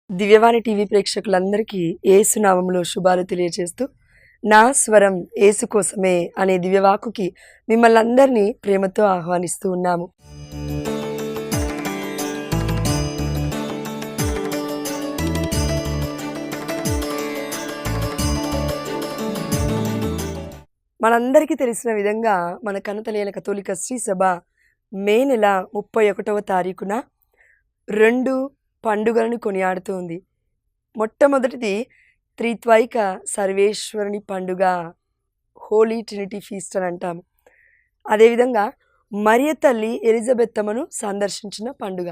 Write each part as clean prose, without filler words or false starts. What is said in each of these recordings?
దివ్యవాణి TV ప్రేక్షకులందరికీ యేసు నామములో శుభాలు తెలియజేస్తూ నా స్వరం యేసు కోసమే అనే దివ్యవాకుకి మిమ్మల్ని అందరినీ ప్రేమతో ఆహ్వానిస్తూ ఉన్నాము. మనందరికీ తెలిసిన విధంగా మన కనతలైన కథోలిక శ్రీ సభ మే నెల 31వ తారీఖున 2 పండుగలను కొనియాడుతోంది. మొట్టమొదటిది త్రిత్వైక సర్వేశ్వరుని పండుగ, హోలీ ట్రినిటీ ఫీస్ట్ అని అంటాము. అదేవిధంగా మరియ తల్లి ఎలిజబెత్తమ్మను సందర్శించిన పండుగ.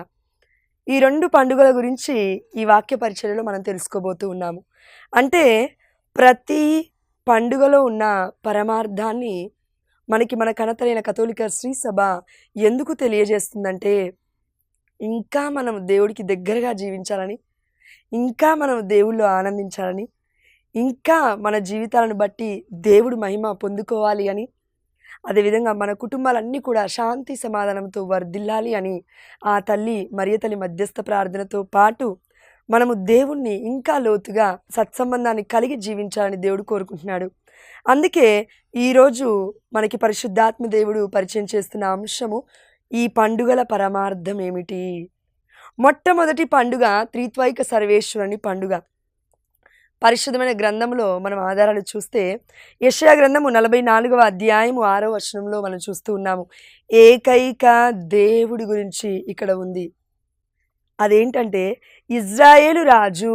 ఈ 2 పండుగల గురించి ఈ వాక్య పరిచర్యలో మనం తెలుసుకోబోతూ ఉన్నాము. అంటే ప్రతి పండుగలో ఉన్న పరమార్థాన్ని మనకి మన కనతలైన కథోలిక శ్రీ సభ ఎందుకు తెలియజేస్తుందంటే, ఇంకా మనం దేవుడికి దగ్గరగా జీవించాలని, ఇంకా మనం దేవుళ్ళు ఆనందించాలని, ఇంకా మన జీవితాలను బట్టి దేవుడు మహిమ పొందుకోవాలి అని, అదేవిధంగా మన కుటుంబాలన్నీ కూడా శాంతి సమాధానంతో వర్ధిల్లాలి అని ఆ తల్లి మరియ తల్లి మధ్యస్థ ప్రార్థనతో పాటు మనము దేవుణ్ణి ఇంకా లోతుగా సత్సంబంధాన్ని కలిగి జీవించాలని దేవుడు కోరుకుంటున్నాడు. అందుకే ఈరోజు మనకి పరిశుద్ధాత్మ దేవుడు పరిచయం చేస్తున్న అంశము ఈ పండుగల పరమార్థం ఏమిటి. మొట్టమొదటి పండుగ త్రిత్వైక సర్వేశ్వరుని పండుగ. పరిశుద్ధమైన గ్రంథంలో మనం ఆధారాలు చూస్తే యెషయా గ్రంథము 44వ అధ్యాయము 6వ వచనంలో మనం చూస్తూ ఉన్నాము. ఏకైక దేవుడి గురించి ఇక్కడ ఉంది. అదేంటంటే ఇజ్రాయేలు రాజు,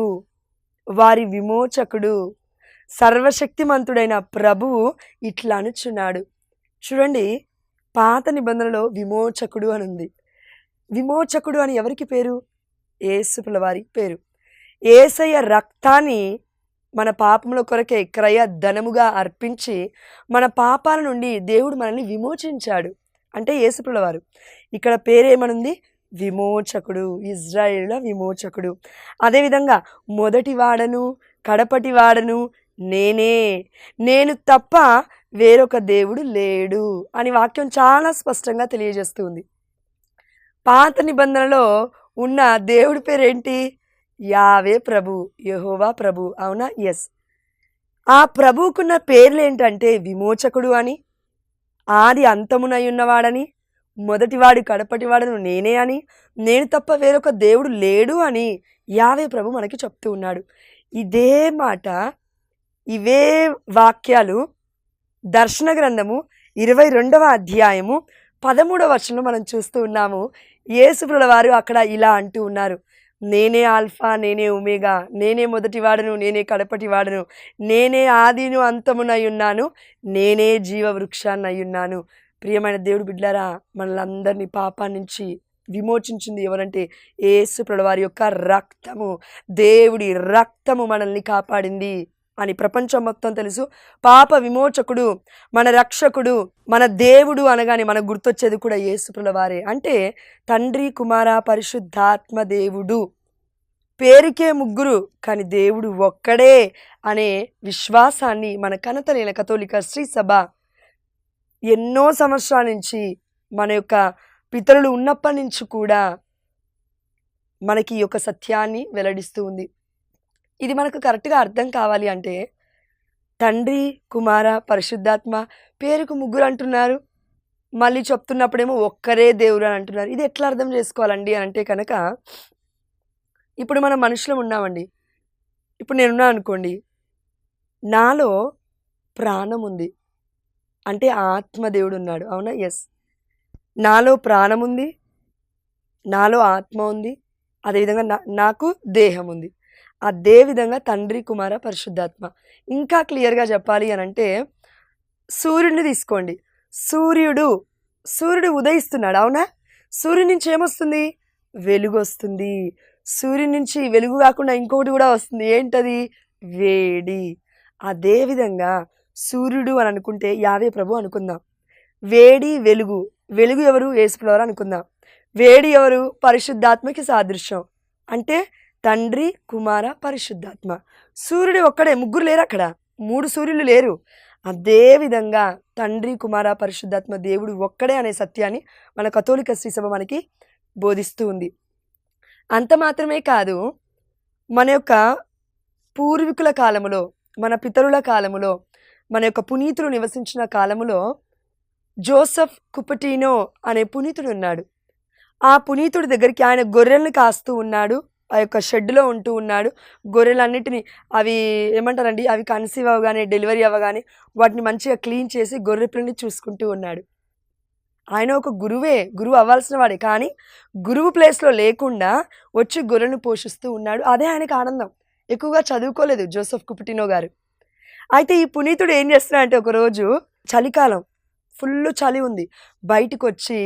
వారి విమోచకుడు, సర్వశక్తిమంతుడైన ప్రభువు ఇట్లా అనుచున్నాడు. చూడండి, పాత నిబంధనలో విమోచకుడు అని ఉంది. విమోచకుడు అని ఎవరికి పేరు? యేసుప్రభుల వారికి పేరు. యేసయ్య రక్తాన్ని మన పాపముల కొరకే క్రయ ధనముగా అర్పించి మన పాపాల నుండి దేవుడు మనల్ని విమోచించాడు. అంటే యేసుప్రభుల వారు. ఇక్కడ పేరేమనుంది? విమోచకుడు, ఇజ్రాయేలుల విమోచకుడు. అదేవిధంగా మొదటి వాడను కడపటి వాడను నేనే, నేను తప్ప వేరొక దేవుడు లేడు అని వాక్యం చాలా స్పష్టంగా తెలియజేస్తుంది. పాత నిబంధనలో ఉన్న దేవుడి పేరేంటి? యావే ప్రభు, యెహోవా ప్రభు. అవునా? ఎస్. ఆ ప్రభువుకున్న పేర్లు ఏంటంటే విమోచకుడు అని, ఆది అంతమునై ఉన్నవాడని, మొదటివాడు కడపటివాడను నేనే అని, నేను తప్ప వేరొక దేవుడు లేడు అని యావే ప్రభు మనకి చెప్తూ ఉన్నాడు. ఇదే మాట, ఇవే వాక్యాలు దర్శన గ్రంథము 22వ అధ్యాయము 13వ వచనంలో మనం చూస్తూ ఉన్నాము. యేసుప్రభుల వారు అక్కడ ఇలా అంటూ ఉన్నారు. నేనే ఆల్ఫా, నేనే ఒమేగా, నేనే మొదటివాడను, నేనే కడపటివాడను, నేనే ఆదిను అంతమునై ఉన్నాను, నేనే జీవవృక్షాన్ని అయ్యున్నాను. ప్రియమైన దేవుడు బిడ్డలారా, మనలందరినీ పాపం నుంచి విమోచించింది ఎవరంటే యేసుప్రభుల వారి యొక్క రక్తము. దేవుడి రక్తము మనల్ని కాపాడింది అని ప్రపంచం మొత్తం తెలుసు. పాప విమోచకుడు, మన రక్షకుడు, మన దేవుడు అనగానే మనకు గుర్తొచ్చేది కూడా యేసుప్రభుల వారే. అంటే తండ్రి, కుమార, పరిశుద్ధాత్మ దేవుడు. పేరుకే ముగ్గురు కానీ దేవుడు ఒక్కడే అనే విశ్వాసాన్ని మన కనతలైన కథోలిక శ్రీ సభ ఎన్నో సంవత్సరాల నుంచి, మన యొక్క పితరులు ఉన్నప్పటి నుంచి కూడా మనకి ఈ యొక్క సత్యాన్ని వెల్లడిస్తూ ఉంది. ఇది మనకు కరెక్ట్గా అర్థం కావాలి అంటే, తండ్రి, కుమార, పరిశుద్ధాత్మ పేరుకు ముగ్గురు అంటున్నారు, మళ్ళీ చెప్తున్నప్పుడేమో ఒక్కరే దేవుడు అని అంటున్నారు. ఇది ఎట్లా అర్థం చేసుకోవాలండి అంటే కనుక, ఇప్పుడు మనం మనుషులం ఉన్నామండి. ఇప్పుడు నేనున్నా అనుకోండి, నాలో ప్రాణం ఉంది అంటే ఆత్మదేవుడు ఉన్నాడు. అవునా? ఎస్. నాలో ప్రాణం ఉంది, నాలో ఆత్మ ఉంది, అదేవిధంగా నాకు దేహం ఉంది. అదే విధంగా తండ్రి, కుమార, పరిశుద్ధాత్మ. ఇంకా క్లియర్గా చెప్పాలి అని అంటే, సూర్యుడిని తీసుకోండి. సూర్యుడు ఉదయిస్తున్నాడు. అవునా? సూర్యుడి నుంచి ఏమొస్తుంది? వెలుగు వస్తుంది. సూర్యుడి నుంచి వెలుగు కాకుండా ఇంకొకటి కూడా వస్తుంది. ఏంటది? వేడి. అదేవిధంగా సూర్యుడు అని అనుకుంటే యావే ప్రభు అనుకుందాం. వేడి, వెలుగు. వెలుగు ఎవరు? యేసుప్రభుల వారు అనుకుందాం. వేడి ఎవరు? పరిశుద్ధాత్మకి సాదృశ్యం. అంటే తండ్రి, కుమార, పరిశుద్ధాత్మ. సూర్యుడు ఒక్కడే, ముగ్గురు లేరు అక్కడ, 3 సూర్యులు లేరు. అదేవిధంగా తండ్రి, కుమార, పరిశుద్ధాత్మ దేవుడు ఒక్కడే అనే సత్యాన్ని మన కథోలిక శ్రీ సభ మనకి బోధిస్తూ ఉంది. అంత మాత్రమే కాదు, మన యొక్క పూర్వీకుల కాలములో, మన పితరుల కాలములో, మన యొక్క పునీతులు నివసించిన కాలములో జోసెఫ్ కుపటినో అనే పునీతుడు ఉన్నాడు. ఆ పునీతుడి దగ్గరికి ఆయన గొర్రెల్ని కాస్తూ ఉన్నాడు. ఆ యొక్క షెడ్‌లో ఉంటూ ఉన్నాడు. గొర్రెలన్నిటిని అవి ఏమంటారండి, అవి కన్సీవ్ అవ్వగానే, డెలివరీ అవ్వగానే వాటిని మంచిగా క్లీన్ చేసి గొర్రె పిల్లని చూసుకుంటూ ఉన్నాడు. ఆయన ఒక గురువే, గురువు అవ్వాల్సిన వాడే. కానీ గురువు ప్లేస్‌లో లేకుండా వచ్చి గొర్రెలను పోషిస్తూ ఉన్నాడు. అదే ఆయనకి ఆనందం. ఎక్కువగా చదువుకోలేదు జోసెఫ్ కుపటినో గారు. అయితే ఈ పునీతుడు ఏం చేస్తున్నాడంటే ఒకరోజు చలికాలం, ఫుల్లు చలి ఉంది. బయటకొచ్చి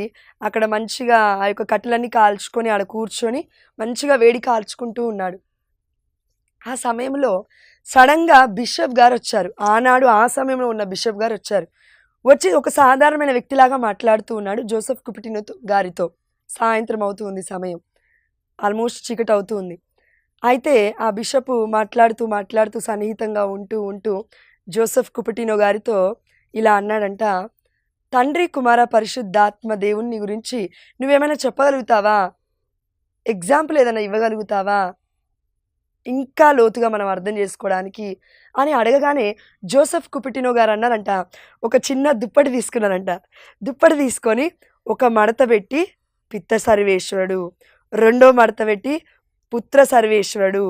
అక్కడ మంచిగా ఆ యొక్క కట్టెలన్నీ కాల్చుకొని ఆడ కూర్చొని మంచిగా వేడి కాల్చుకుంటూ ఉన్నాడు. ఆ సమయంలో సడన్‌గా బిషప్ గారొచ్చారు. ఆనాడు ఆ సమయంలో ఉన్న బిషప్ గారొచ్చారు. వచ్చి ఒక సాధారణమైన వ్యక్తిలాగా మాట్లాడుతూ ఉన్నాడు జోసెఫ్ కుపటినో గారితో. సాయంత్రం అవుతూ ఉంది సమయం. ఆల్మోస్ట్ చీకటవుతూ ఉంది. అయితే ఆ బిషపు మాట్లాడుతూ సన్నిహితంగా ఉంటూ జోసెఫ్ కుపటినో గారితో ఇలా అన్నాడంట, తండ్రి, కుమార, పరిశుద్ధాత్మ దేవుని గురించి నువ్వేమైనా చెప్పగలుగుతావా? ఎగ్జాంపుల్ ఏదైనా ఇవ్వగలుగుతావా? ఇంకా లోతుగా మనం అర్థం చేసుకోవడానికి అని అడగగానే జోసెఫ్ కుపటినో గారు అన్నారంట, ఒక చిన్న దుప్పటి తీసుకున్నారంట. దుప్పటి తీసుకొని ఒక మడత పెట్టి పిత్త సర్వేశ్వరుడు, రెండో మడత పెట్టి పుత్ర సర్వేశ్వరుడు,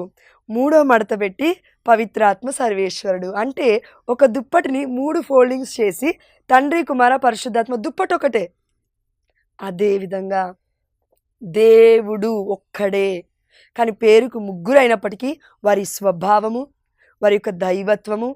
మూడో మడత పెట్టి పవిత్రాత్మ సర్వేశ్వరుడు. అంటే ఒక దుప్పటిని 3 ఫోల్డింగ్స్ చేసి తండ్రి, కుమార, పరిశుద్ధాత్మ దుప్పటి ఒకటే. అదేవిధంగా దేవుడు ఒక్కడే, కానీ పేరుకు ముగ్గురు అయినప్పటికీ వారి స్వభావము, వారి యొక్క దైవత్వము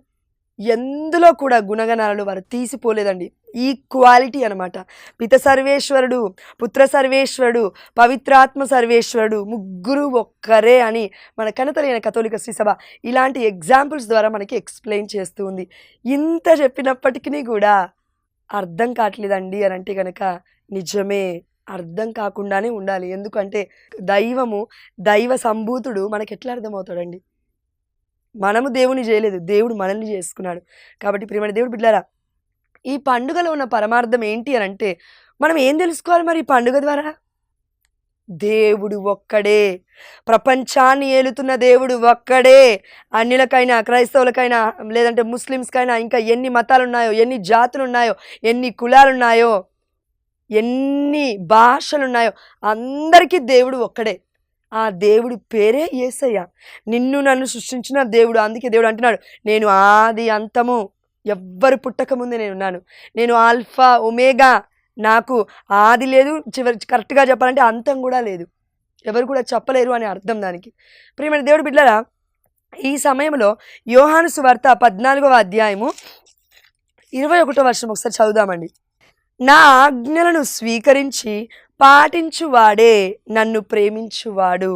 ఎందులో కూడా గుణగణాలలో వారు తీసిపోలేదండి. ఈక్వాలిటీ అనమాట. పిత సర్వేశ్వరుడు, పుత్ర సర్వేశ్వరుడు, పవిత్రాత్మ సర్వేశ్వరుడు ముగ్గురు ఒక్కరే అని మన కనతలైన కథోలిక శ్రీ సభ ఇలాంటి ఎగ్జాంపుల్స్ ద్వారా మనకి ఎక్స్ప్లెయిన్ చేస్తూ ఉంది. ఇంత చెప్పినప్పటికీ కూడా అర్థం కావట్లేదండి అని అంటే కనుక నిజమే, అర్థం కాకుండానే ఉండాలి. ఎందుకంటే దైవము, దైవ సంభూతుడు మనకి ఎట్లా అర్థమవుతాడండి? మనము దేవుని చేయలేదు, దేవుడు మనల్ని చేసుకున్నాడు. కాబట్టి ప్రియమైన దేవుడు బిడ్డలారా, ఈ పండుగలో ఉన్న పరమార్థం ఏంటి అని అంటే మనం ఏం తెలుసుకోవాలి మరి ఈ పండుగ ద్వారా? దేవుడు ఒక్కడే, ప్రపంచాన్ని ఏలుతున్న దేవుడు ఒక్కడే. అన్యులకైనా, క్రైస్తవులకైనా, లేదంటే ముస్లిమ్స్కైనా, ఇంకా ఎన్ని మతాలున్నాయో, ఎన్ని జాతులున్నాయో, ఎన్ని కులాలున్నాయో, ఎన్ని భాషలున్నాయో అందరికీ దేవుడు ఒక్కడే. ఆ దేవుడి పేరే యేసయ్య. నిన్ను నన్ను సృష్టించిన దేవుడు. అందుకే దేవుడు అంటున్నాడు, నేను ఆది అంతము, ఎవ్వరు పుట్టకముందే నేనున్నాను. నేను ఆల్ఫా ఒమేగా, నాకు ఆది లేదు, చివరి కరెక్ట్గా చెప్పాలంటే అంతం కూడా లేదు. ఎవరు కూడా చెప్పలేరు అని అర్థం దానికి. ప్రియమైన దేవుడు బిడ్డలారా, ఈ సమయంలో యోహాను సువార్త 14వ అధ్యాయము 21వ వచనం ఒకసారి చదువుదామండి. నా ఆజ్ఞలను స్వీకరించి పాటించువాడే నన్ను ప్రేమించువాడు,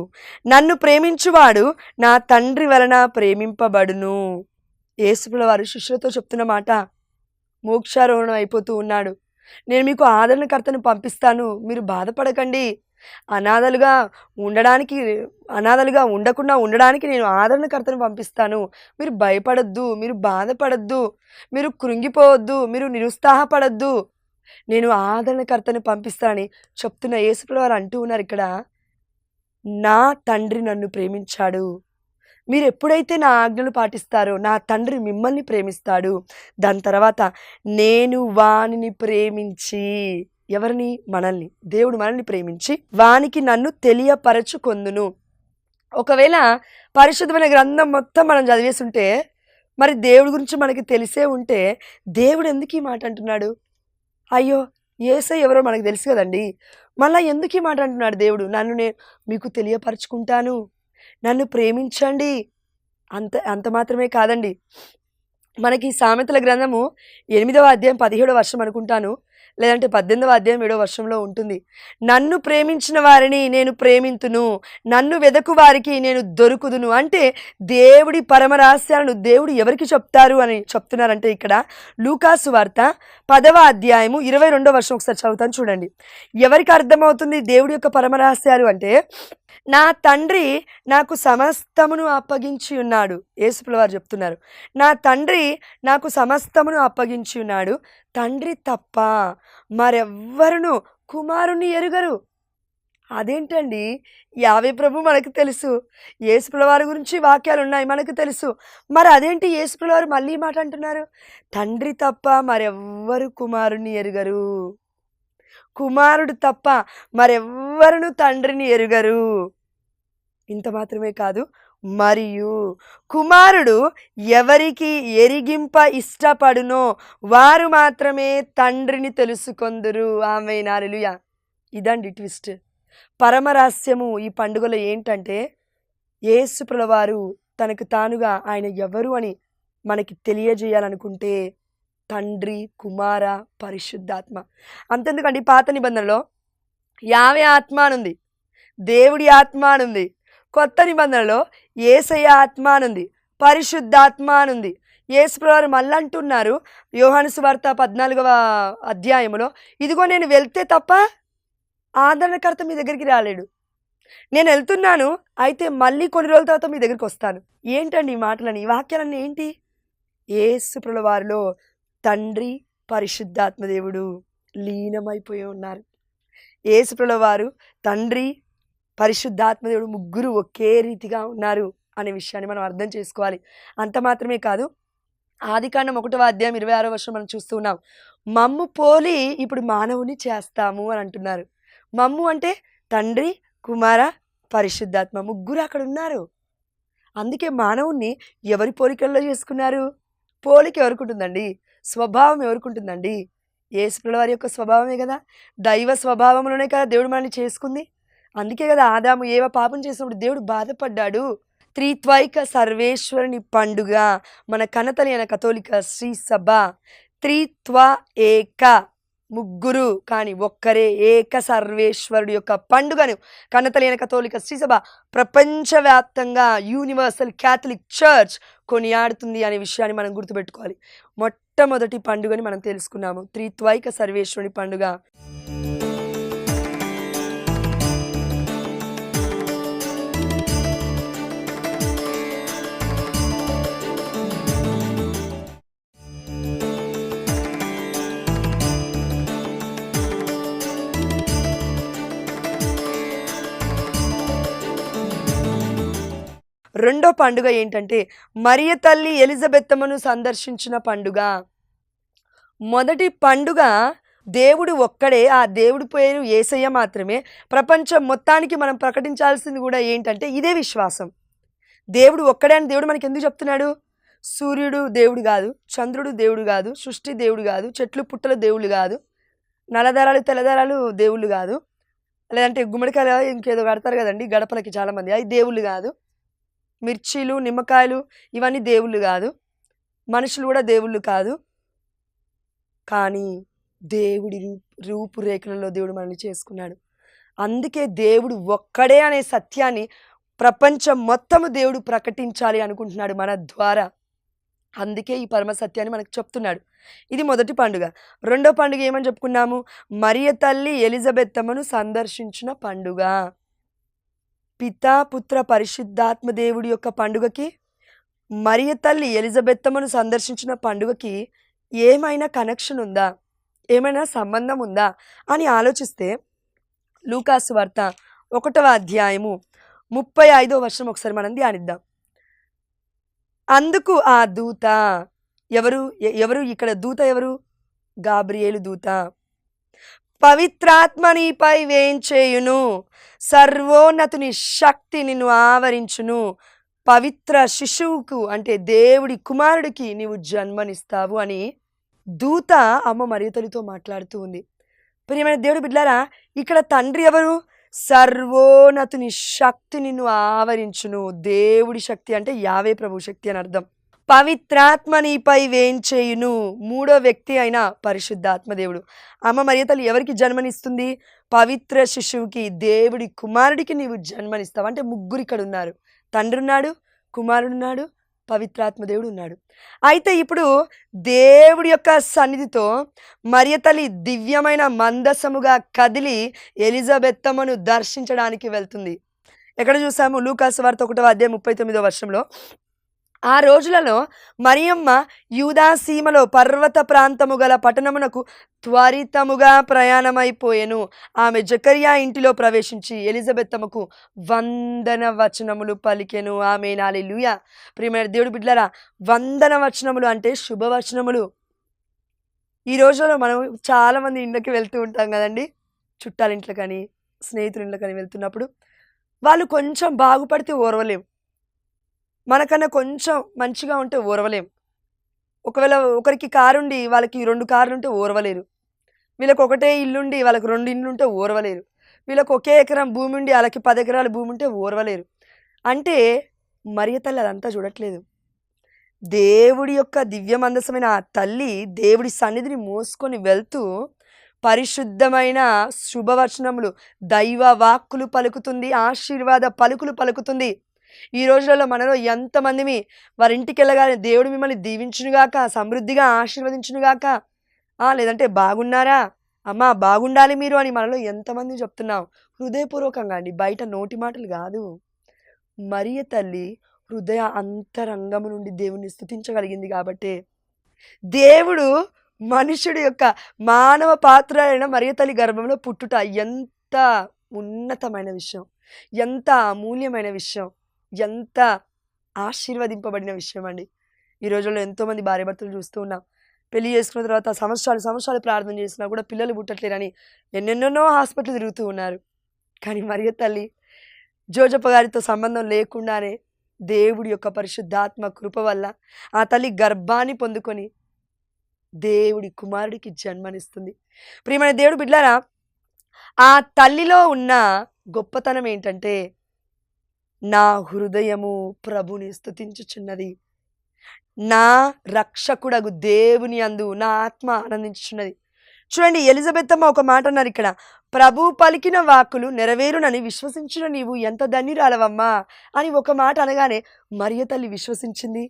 నన్ను ప్రేమించువాడు నా తండ్రి వలన ప్రేమింపబడును. యేసుప్రభుల వారు శిష్యులతో చెప్తున్న మాట. మోక్షారోహణం అయిపోతూ ఉన్నాడు. నేను మీకు ఆదరణకర్తను పంపిస్తాను, మీరు బాధపడకండి. అనాథలుగా ఉండకుండా ఉండడానికి నేను ఆదరణకర్తను పంపిస్తాను. మీరు భయపడద్దు, మీరు బాధపడద్దు, మీరు కృంగిపోవద్దు, మీరు నిరుత్సాహపడద్దు. నేను ఆదరణకర్తను పంపిస్తానని చెప్తున్న యేసుప్రభుల వారు అంటూ ఉన్నారు ఇక్కడ, నా తండ్రి నన్ను ప్రేమించాడు. మీరు ఎప్పుడైతే నా ఆజ్ఞలు పాటిస్తారో నా తండ్రి మిమ్మల్ని ప్రేమిస్తాడు. దాని తర్వాత నేను వానిని ప్రేమించి, ఎవరిని? మనల్ని. దేవుడు మనల్ని ప్రేమించి వానికి నన్ను తెలియపరచుకొందును. ఒకవేళ పరిశుద్ధమైన గ్రంథం మొత్తం మనం చదివేస్తుంటే, మరి దేవుడి గురించి మనకి తెలిసే ఉంటే దేవుడు ఎందుకు ఈ మాట అంటున్నాడు? అయ్యో, యేసయ్య ఎవరో మనకు తెలుసు కదండి, మళ్ళీ ఎందుకు ఈ మాట అంటున్నాడు దేవుడు? నన్ను నేను మీకు తెలియపరచుకుంటాను, నన్ను ప్రేమించండి. అంత మాత్రమే కాదండి, మనకి సామెతల గ్రంథము 8వ అధ్యాయం 17వ వచనం అనుకుంటాను, లేదంటే 18వ అధ్యాయం 7వ వచనంలో ఉంటుంది. నన్ను ప్రేమించిన వారిని నేను ప్రేమింతును, నన్ను వెదకు వారికి నేను దొరుకుదును. అంటే దేవుడి పరమ రహస్యాలను దేవుడు ఎవరికి చెప్తారు అని చెప్తున్నారంటే ఇక్కడ లూకాసు వార్త 10వ అధ్యాయము 22వ వచనం ఒకసారి చదువుతాను చూడండి. ఎవరికి అర్థమవుతుంది దేవుడి యొక్క పరమ రహస్యాలు అంటే, నా తండ్రి నాకు సమస్తమును అప్పగించి ఉన్నాడు. యేసుప్రభుల వారు చెప్తున్నారు, నా తండ్రి నాకు సమస్తమును అప్పగించి ఉన్నాడు. తండ్రి తప్ప మరెవ్వరును కుమారుని ఎరుగరు. అదేంటండి? యావే ప్రభు మనకు తెలుసు. యేసుప్రభుల వారి గురించి వాక్యాలున్నాయి మనకు తెలుసు. మరి అదేంటి యేసుప్రభుల వారు మళ్ళీ ఈ మాట అంటున్నారు? తండ్రి తప్ప మరెవ్వరు కుమారుని ఎరుగరు. కుమారుడు తప్ప మరెవ్వరును తండ్రిని ఎరుగరు. ఇంత మాత్రమే కాదు, మరియు కుమారుడు ఎవరికి ఎరిగింప ఇష్టపడునో వారు మాత్రమే తండ్రిని తెలుసుకొందురు. ఆమేన్, హల్లెలూయా. ఇదండి ట్విస్ట్. పరమరహస్యము ఈ పండుగలో ఏంటంటే, యేసు ప్రభువారు తనకు తానుగా ఆయన ఎవరు అని మనకి తెలియజేయాలనుకుంటే తండ్రి, కుమార, పరిశుద్ధాత్మ. అంతెందుకండి, పాత నిబంధనలో యావే ఆత్మ అనుంది, దేవుడి ఆత్మ అనుంది. కొత్త నిబంధనలో యేసయ్య ఆత్మ అనుంది, పరిశుద్ధాత్మ అనుంది. యేసు ప్రభువారు మళ్ళీ అంటున్నారు యోహాను సువార్త 14వ అధ్యాయములో, ఇదిగో నేను వెళ్తే తప్ప ఆదరణకర్త మీ దగ్గరికి రాలేడు. నేను వెళ్తున్నాను, అయితే మళ్ళీ కొన్ని రోజుల తర్వాత మీ దగ్గరికి వస్తాను. ఏంటండి ఈ మాటలని, ఈ వాక్యాలన్నీ ఏంటి? యేసు ప్రభుల వారిలో తండ్రి, పరిశుద్ధాత్మ దేవుడు లీనమైపోయి ఉన్నారు. యేసు ప్రభుల వారు తండ్రి, పరిశుద్ధాత్మ దేవుడు ముగ్గురు ఒకే రీతిగా ఉన్నారు అనే విషయాన్ని మనం అర్థం చేసుకోవాలి. అంత మాత్రమే కాదు, ఆదికాండం 1వ అధ్యాయం 26వ వచనం మనం చూస్తూ ఉన్నాం. మమ్ము పోలి ఇప్పుడు మానవుని చేస్తాము అని అంటున్నారు. మమ్ము అంటే తండ్రి, కుమార, పరిశుద్ధాత్మ ముగ్గురు అక్కడ ఉన్నారు. అందుకే మానవుణ్ణి ఎవరి పోలికల్లో చేసుకున్నారు? పోలిక ఎవరికి ఉంటుందండి? స్వభావం ఎవరికి ఉంటుందండి? యేసు ప్రభుల వారి యొక్క స్వభావమే కదా, దైవ స్వభావంలోనే కదా దేవుడు మనల్ని చేసుకుంది. అందుకే కదా ఆదాము ఏవ పాపం చేసినప్పుడు దేవుడు బాధపడ్డాడు. త్రిత్వైక సర్వేశ్వరుని పండుగ మన కనతలైన కథోలిక శ్రీ సభ త్రిత్వ ఏక, ముగ్గురు కానీ ఒక్కరే ఏక సర్వేశ్వరుడు యొక్క పండుగను కనతలైన కథోలిక శ్రీ సభ ప్రపంచవ్యాప్తంగా యూనివర్సల్ క్యాథలిక్ చర్చ్ కొనియాడుతుంది అనే విషయాన్ని మనం గుర్తుపెట్టుకోవాలి. మొట్టమొదటి పండుగని మనం తెలుసుకున్నాము, త్రిత్వైక సర్వేశ్వరుని పండుగ. రెండో పండుగ ఏంటంటే మరియ తల్లి ఎలిజబెత్తమ్మను సందర్శించిన పండుగ. మొదటి పండుగ దేవుడు ఒక్కడే, ఆ దేవుడి పేరు యేసయ్య మాత్రమే. ప్రపంచం మొత్తానికి మనం ప్రకటించాల్సింది కూడా ఏంటంటే ఇదే విశ్వాసం. దేవుడు ఒక్కడే అని దేవుడు మనకి ఎందుకు చెప్తున్నాడు? సూర్యుడు దేవుడు కాదు, చంద్రుడు దేవుడు కాదు, సృష్టి దేవుడు కాదు, చెట్లు పుట్టలు దేవుళ్ళు కాదు, నల్లదారాలు తెల్లదారాలు దేవుళ్ళు కాదు, లేదంటే గుమ్మడికాయలు ఇంకేదో కడతారు కదండి గడపలకి చాలామంది, అవి దేవుళ్ళు కాదు, మిర్చీలు, నిమ్మకాయలు ఇవన్నీ దేవుళ్ళు కాదు, మనుషులు కూడా దేవుళ్ళు కాదు. కానీ దేవుడి రూపురేఖలలో దేవుడు మనల్ని చేసుకున్నాడు. అందుకే దేవుడు ఒక్కడే అనే సత్యాన్ని ప్రపంచం మొత్తము దేవుడు ప్రకటించాలి అనుకుంటున్నాడు మన ద్వారా. అందుకే ఈ పరమ సత్యాన్ని మనకు చెప్తున్నాడు. ఇది మొదటి పండుగ. రెండో పండుగ ఏమని చెప్పుకున్నాము? మరియ తల్లి ఎలిజబెత్తమ్మను సందర్శించిన పండుగ. పితా, పుత్ర, పరిశుద్ధాత్మ దేవుడి యొక్క పండుగకి మరియ తల్లి ఎలిజబెత్తమ్మను సందర్శించిన పండుగకి ఏమైనా కనెక్షన్ ఉందా, ఏమైనా సంబంధం ఉందా అని ఆలోచిస్తే లూకాసు వార్త 1వ అధ్యాయము 35వ వచనం ఒకసారి మనం ధ్యానిద్దాం. అందుకు ఆ దూత, ఎవరు ఇక్కడ దూత ఎవరు? గాబ్రియేలు దూత. పవిత్రాత్మ నీపై వేంచేయును, సర్వోన్నతుని శక్తి నిన్ను ఆవరించును, పవిత్ర శిశువుకు అంటే దేవుడి కుమారుడికి నీవు జన్మనిస్తావు అని దూత అమ్మ మరియ తల్లితో మాట్లాడుతూ ఉంది. ప్రియమైన దేవుడి బిడ్డలారా, ఇక్కడ తండ్రి ఎవరు? సర్వోన్నతుని శక్తి నిన్ను ఆవరించును. దేవుడి శక్తి అంటే యావే ప్రభు శక్తి అని అర్థం. పవిత్రాత్మ నీపై వేంచేయును, మూడో వ్యక్తి అయిన పరిశుద్ధాత్మ దేవుడు. అమ్మ మరియ తల్లి ఎవరికి జన్మనిస్తుంది? పవిత్ర శిశువుకి, దేవుడి కుమారుడికి నీవు జన్మనిస్తావు. అంటే ముగ్గురు ఇక్కడ ఉన్నారు, తండ్రి ఉన్నాడు, కుమారుడు ఉన్నాడు, పవిత్రాత్మ దేవుడు ఉన్నాడు. అయితే ఇప్పుడు దేవుడి యొక్క సన్నిధితో మరియ తల్లి దివ్యమైన మందసముగా కదిలి ఎలిజబెత్తమ్మను దర్శించడానికి వెళ్తుంది. ఎక్కడ చూసాము? లూకాసు వార్త 1వ అధ్యాయం 39వ వచనంలో ఆ రోజులలో మరియమ్మ యూదా సీమలో పర్వత ప్రాంతము గల పట్టణమునకు త్వరితముగా ప్రయాణమైపోయెను. ఆమె జకర్యా ఇంటిలో ప్రవేశించి ఎలిజబెత్తమ్మకు వందన వచనములు పలికెను. ఆమేన్, హల్లెలూయా. ప్రియమైన దేవుడి బిడ్డలారా, వందన వచనములు అంటే శుభవచనములు. ఈ రోజుల్లో మనం చాలామంది ఇండ్లకి వెళ్తూ ఉంటాం కదండి, చుట్టాల ఇంట్లో కానీ స్నేహితుల ఇంట్లో కానీ వెళ్తున్నప్పుడు వాళ్ళు కొంచెం బాగుపడితే ఓర్వలేం, మనకన్నా కొంచెం మంచిగా ఉంటే ఓర్వలేం. ఒకవేళ ఒకరికి కారుండి వాళ్ళకి 2 కార్లుంటే ఓర్వలేరు. వీళ్ళకి ఒకటే ఇల్లుండి వాళ్ళకి 2 ఇండ్లుంటే ఓర్వలేరు. వీళ్ళకి ఒకే ఎకరం భూమి ఉండి వాళ్ళకి 10 ఎకరాల భూమి ఉంటే ఓర్వలేరు. అంటే మరియ తల్లి అదంతా చూడట్లేదు. దేవుడి యొక్క దివ్యమందసమైన ఆ తల్లి దేవుడి సన్నిధిని మోసుకొని వెళ్తూ పరిశుద్ధమైన శుభవచనములు, దైవ వాక్కులు పలుకుతుంది, ఆశీర్వాద పలుకులు పలుకుతుంది. ఈ రోజులలో మనలో ఎంతమందిమి వారి ఇంటికి వెళ్ళగానే దేవుడు మిమ్మల్ని దీవించునుగాక, సమృద్ధిగా ఆశీర్వదించునుగాక, లేదంటే బాగున్నారా అమ్మా, బాగుండాలి మీరు అని మనలో ఎంతమంది చెప్తున్నాం హృదయపూర్వకంగా అండి, బయట నోటి మాటలు కాదు. మరియ తల్లి హృదయ అంతరంగము నుండి దేవుని స్తుతించగలిగింది కాబట్టి దేవుడు మనుషుడి యొక్క మానవ పాత్ర అయిన మరియ తల్లి గర్భంలో పుట్టుట ఎంత ఉన్నతమైన విషయం, ఎంత అమూల్యమైన విషయం, ఎంత ఆశీర్వదింపబడిన విషయం అండి. ఈ రోజుల్లో ఎంతోమంది భార్యాభర్తలు చూస్తూ ఉన్నాం, పెళ్లి చేసుకున్న తర్వాత సంవత్సరాలు ప్రార్థన చేసినా కూడా పిల్లలు పుట్టట్లేరని ఎన్నెన్నో హాస్పిటల్ తిరుగుతూ ఉన్నారు. కానీ మరియ తల్లి జోజప్ప గారితో సంబంధం లేకుండానే దేవుడి యొక్క పరిశుద్ధాత్మ కృప వల్ల ఆ తల్లి గర్భాన్ని పొందుకొని దేవుడి కుమారుడికి జన్మనిస్తుంది. ప్రియమైన దేవుడు బిడ్డలారా, ఆ తల్లిలో ఉన్న గొప్పతనం ఏంటంటే, నా హృదయము ప్రభుని స్తుతించుచున్నది, నా రక్షకుడగు దేవుని అందు నా ఆత్మ ఆనందించుచున్నది. చూడండి, ఎలిజబెత్తమ్మ ఒక మాట అన్నారు ఇక్కడ, ప్రభు పలికిన వాక్కులు నెరవేరునని విశ్వసించిన నీవు ఎంత ధన్యురాలవమ్మా అని ఒక మాట అనగానే మరియ తల్లి విశ్వసించింది.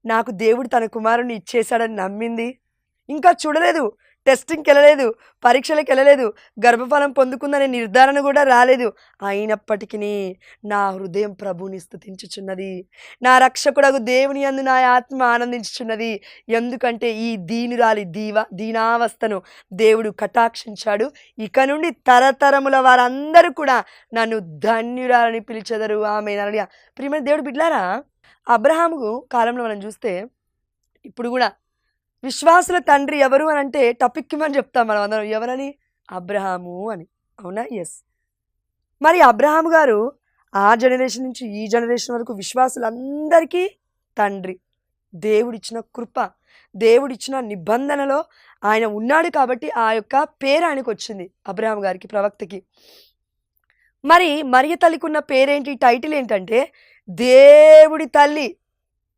నాకు దేవుడు తన కుమారుని ఇచ్చేశాడని నమ్మింది. ఇంకా చూడలేదు, టెస్టింగ్కి వెళ్ళలేదు, పరీక్షలకు వెళ్ళలేదు, గర్భఫలం పొందుకుందనే నిర్ధారణ కూడా రాలేదు. అయినప్పటికీ నా హృదయం ప్రభుని స్తుతించుచున్నది, నా రక్షకుడగు దేవుని యందు నా ఆత్మ ఆనందించుచున్నది. ఎందుకంటే ఈ దీనురాలి దీనావస్థను దేవుడు కటాక్షించాడు. ఇక నుండి తరతరముల వారందరూ కూడా నన్ను ధన్యురాలని పిలిచెదరు. ఆమేన్, హల్లెలూయా. ప్రియమైన దేవుడు బిడ్డలారా, అబ్రహాము కాలంలో మనం చూస్తే ఇప్పుడు కూడా విశ్వాసుల తండ్రి ఎవరు అని అంటే టపిక్కిమని చెప్తాం మనం అందరం, ఎవరని? అబ్రహాము అని. అవునా? ఎస్. మరి అబ్రహాము గారు ఆ జనరేషన్ నుంచి ఈ జనరేషన్ వరకు విశ్వాసులందరికీ తండ్రి. దేవుడిచ్చిన కృప, దేవుడిచ్చిన నిబంధనలో ఆయన ఉన్నాడు కాబట్టి ఆ యొక్క పేరు ఆయనకు వచ్చింది, అబ్రహాము గారికి, ప్రవక్తకి. మరి మరియ తల్లికి ఉన్న పేరేంటి, టైటిల్ ఏంటంటే దేవుడి తల్లి.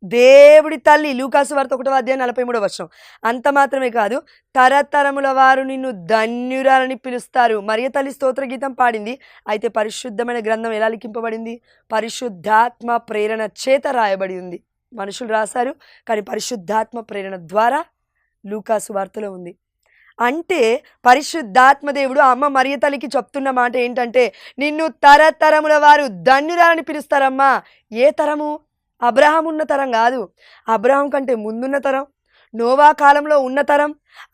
దేవుడి తల్లి, లూకాసు వార్త 1:43. అంత మాత్రమే కాదు, తరతరముల వారు నిన్ను ధన్యురాలని పిలుస్తారు. మరియ తల్లి స్తోత్ర గీతం పాడింది. అయితే పరిశుద్ధమైన గ్రంథం ఎలా లిఖింపబడింది? పరిశుద్ధాత్మ ప్రేరణ చేత రాయబడి ఉంది. మనుషులు రాశారు, కానీ పరిశుద్ధాత్మ ప్రేరణ ద్వారా లూకాసు వార్తలో ఉంది. అంటే పరిశుద్ధాత్మ దేవుడు అమ్మ మరియ తల్లికి చెప్తున్న మాట ఏంటంటే, నిన్ను తరతరముల వారు ధన్యురాలని పిలుస్తారమ్మా. ఏ తరము? అబ్రహాం ఉన్న తరం కాదు, అబ్రహాం కంటే ముందున్న తరం, నోవా కాలంలో ఉన్న తరం,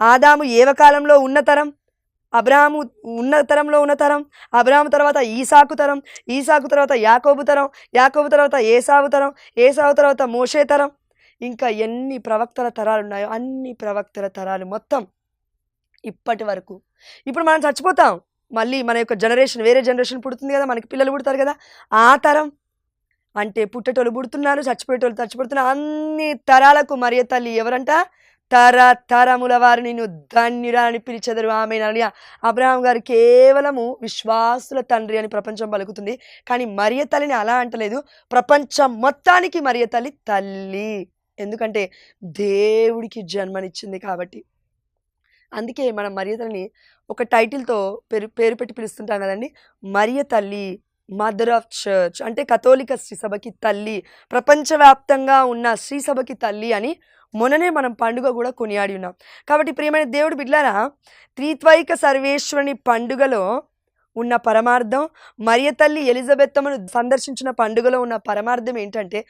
ఆదాము ఏవ కాలంలో ఉన్న తరం, అబ్రహాము ఉన్న తరంలో ఉన్న తరం, అబ్రహాము తర్వాత ఈసాకు తరం, ఈసాకు తర్వాత యాకోబు తరం, యాకోబు తర్వాత ఏసావు తరం, ఏసావు తర్వాత మోషే తరం. ఇంకా ఎన్ని ప్రవక్తల తరాలు ఉన్నాయో అన్ని ప్రవక్తల తరాలు మొత్తం ఇప్పటి వరకు. ఇప్పుడు మనం చచ్చిపోతాం, మళ్ళీ మన యొక్క జనరేషన్, వేరే జనరేషన్ పుడుతుంది కదా, మనకి పిల్లలు పుడతారు కదా, ఆ తరం. అంటే పుట్టేటోళ్ళు పుడుతున్నారు, చచ్చిపోయేటోళ్ళు చచ్చిపోతున్నారు. అన్ని తరాలకు మరియ తల్లి ఎవరంట? తరతరముల వారు నిన్ను ధన్యురాలని పిలిచెదరు. ఆమేన్, హల్లెలూయా. అబ్రహాం గారు కేవలము విశ్వాసుల తండ్రి అని ప్రపంచం పలుకుతుంది, కానీ మరియ తల్లిని అలా అంటలేదు. ప్రపంచం మొత్తానికి మరియ తల్లి తల్లి, ఎందుకంటే దేవుడికి జన్మనిచ్చింది కాబట్టి. అందుకే మనం మరియ తల్లిని ఒక టైటిల్తో పేరు పెట్టి పిలుస్తుంటాం కదండి, మరియ తల్లి, మదర్ ఆఫ్ చర్చ్. అంటే కథోలిక శ్రీసభకి తల్లి, ప్రపంచవ్యాప్తంగా ఉన్న శ్రీసభకి తల్లి అని మొన్ననే మనం పండుగ కూడా కొనియాడి ఉన్నాం. కాబట్టి ప్రియమైన దేవుడు బిడ్డలారా, త్రిత్వైక సర్వేశ్వరుని పండుగలో ఉన్న పరమార్థం, మరియ తల్లి ఎలిజబెత్తమ్మను సందర్శించిన పండుగలో ఉన్న పరమార్థం ఏంటంటే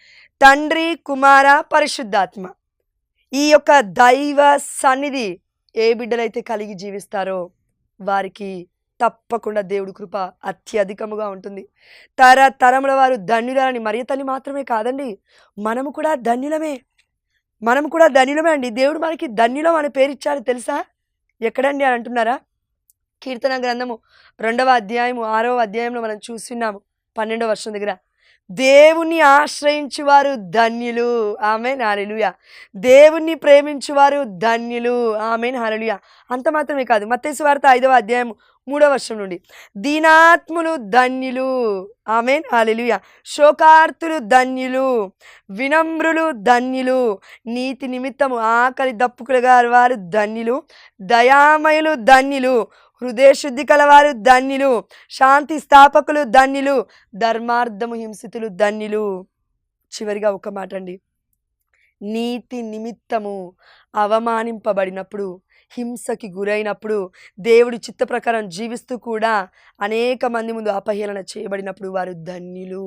తండ్రి, కుమార, పరిశుద్ధాత్మ. ఈ యొక్క దైవ సన్నిధి ఏ బిడ్డలైతే కలిగి జీవిస్తారో వారికి తప్పకుండా దేవుడి కృప అత్యధికముగా ఉంటుంది. తరముల వారు ధన్యులని మరియ తల్లి మాత్రమే కాదండి, మనము కూడా ధన్యులమే. మనం కూడా ధన్యులమే అండి. దేవుడు మనకి ధన్యులం అనే పేరు ఇచ్చారు తెలుసా? ఎక్కడండి అని అంటున్నారా? కీర్తన గ్రంథము 2వ అధ్యాయము 6వ అధ్యాయంలో మనం చూస్తున్నాము 12వ వర్షం దగ్గర, దేవుణ్ణి ఆశ్రయించువారు ధన్యులు. ఆమేన్, హల్లెలూయా. దేవుణ్ణి ప్రేమించువారు ధన్యులు. ఆమేన్, హల్లెలూయా. అంత మాత్రమే కాదు, మత్తయి సువార్త 5వ అధ్యాయం 3వ వర్షం నుండి, దీనాత్ములు ధన్యులు. ఆమేన్, హల్లెలూయా. శోకార్తులు ధన్యులు, వినమ్రులు ధన్యులు, నీతి నిమిత్తము ఆకలి దప్పుకులుగా వారు ధన్యులు, దయామయులు ధన్యులు, హృదయ శుద్ధి కలవారు ధన్యులు, శాంతి స్థాపకులు ధన్యులు, ధర్మార్థము హింసితులు ధన్యులు. చివరిగా ఒక మాట అండి, నీతి నిమిత్తము అవమానింపబడినప్పుడు, హింసకి గురైనప్పుడు, దేవుడి చిత్త ప్రకారం జీవిస్తూ కూడా అనేక మంది ముందు అపహేళన చేయబడినప్పుడు వారు ధన్యులు.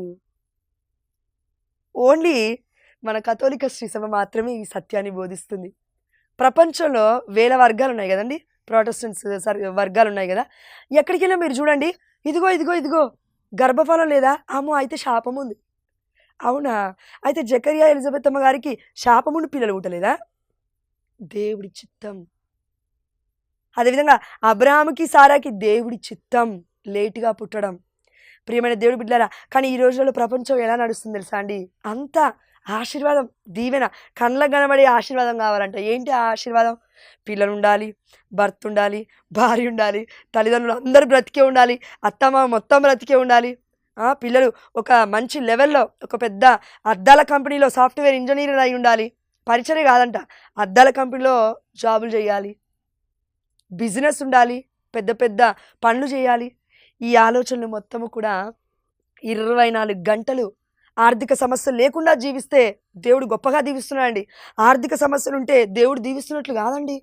ఓన్లీ మన కథోలిక శ్రీ సభ మాత్రమే ఈ సత్యాన్ని బోధిస్తుంది. ప్రపంచంలో వేల వర్గాలు ఉన్నాయి కదండి, ప్రొటెస్టెంట్స్ వర్గాలు ఉన్నాయి కదా. ఎక్కడికి వెళ్ళినా మీరు చూడండి, ఇదిగో ఇదిగో ఇదిగో గర్భఫలం లేదా, అమ్మో అయితే శాపం ఉంది. అవునా? అయితే జకరియా ఎలిజబెత్ గారికి శాపముండి పిల్లలు పుట్టలేదా? దేవుడి చిత్తం. అదేవిధంగా అబ్రహాముకి సారాకి దేవుడి చిత్తం లేటుగా పుట్టడం. ప్రియమైన దేవుడి బిడ్డలారా, కానీ ఈ రోజుల్లో ప్రపంచం ఎలా నడుస్తుంది తెలుసా అండి? అంతా ఆశీర్వాదం, దీవెన, కళ్ళకు కనబడే ఆశీర్వాదం కావాలంట. ఏంటి ఆ ఆశీర్వాదం? పిల్లలు ఉండాలి, భర్త ఉండాలి, భార్య ఉండాలి, తల్లిదండ్రులు అందరూ బ్రతికే ఉండాలి, అత్తమ్మ మొత్తం బ్రతికే ఉండాలి, పిల్లలు ఒక మంచి లెవెల్లో ఒక పెద్ద అద్దాల కంపెనీలో సాఫ్ట్వేర్ ఇంజనీర్ అయి ఉండాలి. పరిచయం కాదంట, అద్దాల కంపెనీలో జాబులు చేయాలి, బిజినెస్ ఉండాలి, పెద్ద పెద్ద పనులు చేయాలి. ఈ ఆలోచనలు మొత్తము కూడా 24 గంటలు ఆర్థిక సమస్యలు లేకుండా జీవిస్తే దేవుడు గొప్పగా దీవిస్తున్నాడండి. ఆర్థిక సమస్యలు ఉంటే దేవుడు దీవిస్తున్నట్లు కాదండి.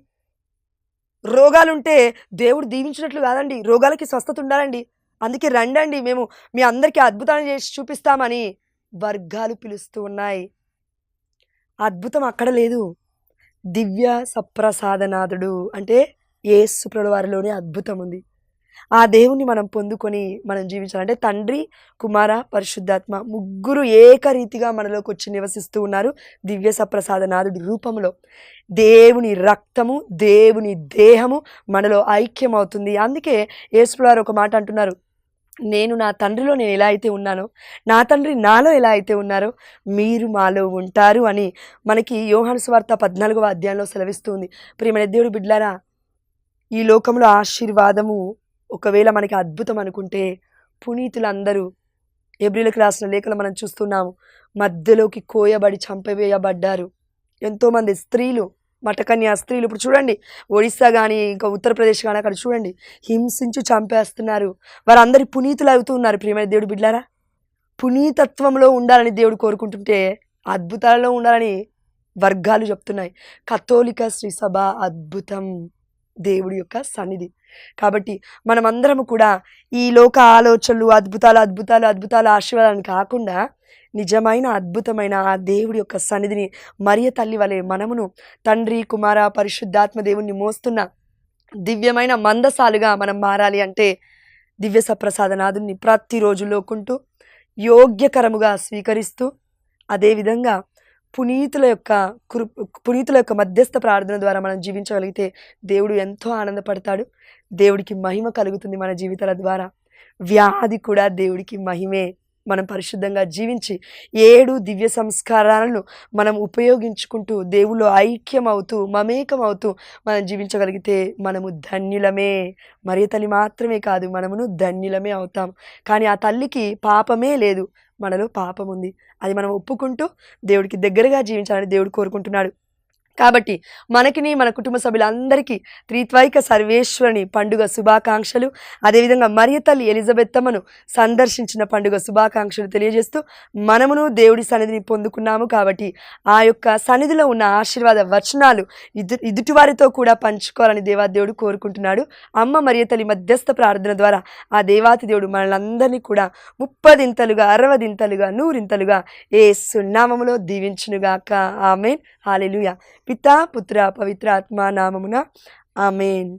రోగాలుంటే దేవుడు దీవించినట్లు కాదండి. రోగాలకి స్వస్థత ఉండాలండి. అందుకే రండండి, మేము మీ అందరికీ అద్భుతాన్ని చేసి చూపిస్తామని వర్గాలు పిలుస్తూ ఉన్నాయి. అద్భుతం అక్కడ లేదు. దివ్య సప్రసాదనాథుడు అంటే యేసు ప్రభువు వారిలోనే అద్భుతం ఉంది. ఆ దేవుణ్ణి మనం పొందుకొని మనం జీవించాలంటే తండ్రి, కుమార, పరిశుద్ధాత్మ ముగ్గురు ఏకరీతిగా మనలోకి వచ్చి నివసిస్తూ ఉన్నారు దివ్య సప్రసాదనాథుడి రూపంలో. దేవుని రక్తము, దేవుని దేహము మనలో ఐక్యమవుతుంది. అందుకే యేసు ప్రభువు వారు ఒక మాట అంటున్నారు, నేను నా తండ్రిలో నేను ఎలా అయితే ఉన్నానో, నా తండ్రి నాలో ఎలా అయితే ఉన్నారో మీరు మాలో ఉంటారు అని మనకి యోహాను సువార్త 14వ అధ్యాయంలో సెలవిస్తుంది. ప్రియమైన దేవుడి బిడ్డలారా, ఈ లోకంలో ఆశీర్వాదము ఒకవేళ మనకి అద్భుతం అనుకుంటే, పునీతులందరూ హెబ్రీయులకు రాసిన లేఖలు మనం చూస్తున్నాము, మధ్యలోకి కోయబడి చంపవేయబడ్డారు. ఎంతోమంది స్త్రీలు, మటకన్యా స్త్రీలు, ఇప్పుడు చూడండి ఒడిస్సా కానీ ఇంకా ఉత్తరప్రదేశ్ కానీ అక్కడ చూడండి హింసించి చంపేస్తున్నారు. వారందరి పునీతులు అవుతూ ఉన్నారు. ప్రియమైన దేవుడి బిడ్డలారా, పునీతత్వంలో ఉండాలని దేవుడు కోరుకుంటుంటే అద్భుతాలలో ఉండాలని వర్గాలు చెప్తున్నాయి. కథోలిక శ్రీ సభ అద్భుతం, దేవుడి యొక్క సన్నిధి. కాబట్టి మనమందరము కూడా ఈ లోక ఆలోచనలు, అద్భుతాలు అద్భుతాలు అద్భుతాలు ఆశీర్వాదాన్ని కాకుండా నిజమైన అద్భుతమైన ఆ దేవుడి యొక్క సన్నిధిని మరియ తల్లి వలె మనమును తండ్రి, కుమార, పరిశుద్ధాత్మ దేవుణ్ణి మోస్తున్న దివ్యమైన మందసాలుగా మనం మారాలి. అంటే దివ్య సప్రసాదనాథుని ప్రతిరోజు లోకుంటూ యోగ్యకరముగా స్వీకరిస్తూ, అదేవిధంగా పునీతుల యొక్క మధ్యస్థ ప్రార్థన ద్వారా మనం జీవించగలిగితే దేవుడు ఎంతో ఆనందపడతాడు. దేవుడికి మహిమ కలుగుతుంది మన జీవితాల ద్వారా. వ్యాధి కూడా దేవుడికి మహిమే. మనం పరిశుద్ధంగా జీవించి 7 దివ్య సంస్కారాలను మనం ఉపయోగించుకుంటూ దేవుళ్ళు ఐక్యమవుతూ మమేకమవుతూ మనం జీవించగలిగితే మనము ధన్యులమే. మరియ తల్లి మాత్రమే కాదు, మనమును ధన్యులమే అవుతాం. కానీ ఆ తల్లికి పాపమే లేదు, మనలో పాపం ఉంది. అది మనం ఒప్పుకుంటూ దేవుడికి దగ్గరగా జీవించాలని దేవుడు కోరుకుంటున్నాడు. కాబట్టి మనకిని మన కుటుంబ సభ్యులందరికీ త్రిత్వైక సర్వేశ్వరుని పండుగ శుభాకాంక్షలు. అదేవిధంగా మరియ తల్లి ఎలిజబెత్తమ్మను సందర్శించిన పండుగ శుభాకాంక్షలు తెలియజేస్తూ మనమును దేవుడి సన్నిధిని పొందుకున్నాము. కాబట్టి ఆ యొక్క సన్నిధిలో ఉన్న ఆశీర్వాద వచనాలు ఎదుటివారితో కూడా పంచుకోవాలని దేవాదేవుడు కోరుకుంటున్నాడు. అమ్మ మరియ తల్లి మధ్యస్థ ప్రార్థన ద్వారా ఆ దేవాతి దేవుడు మనలందరినీ కూడా 30దింతలుగా 60దింతలుగా 100ంతలుగా యేసు నామములో దీవించునుగాక. ఆమేన్. హల్లెలూయా. పితా పుత్ర పవిత్ర ఆత్మ నామమున ఆమేన్.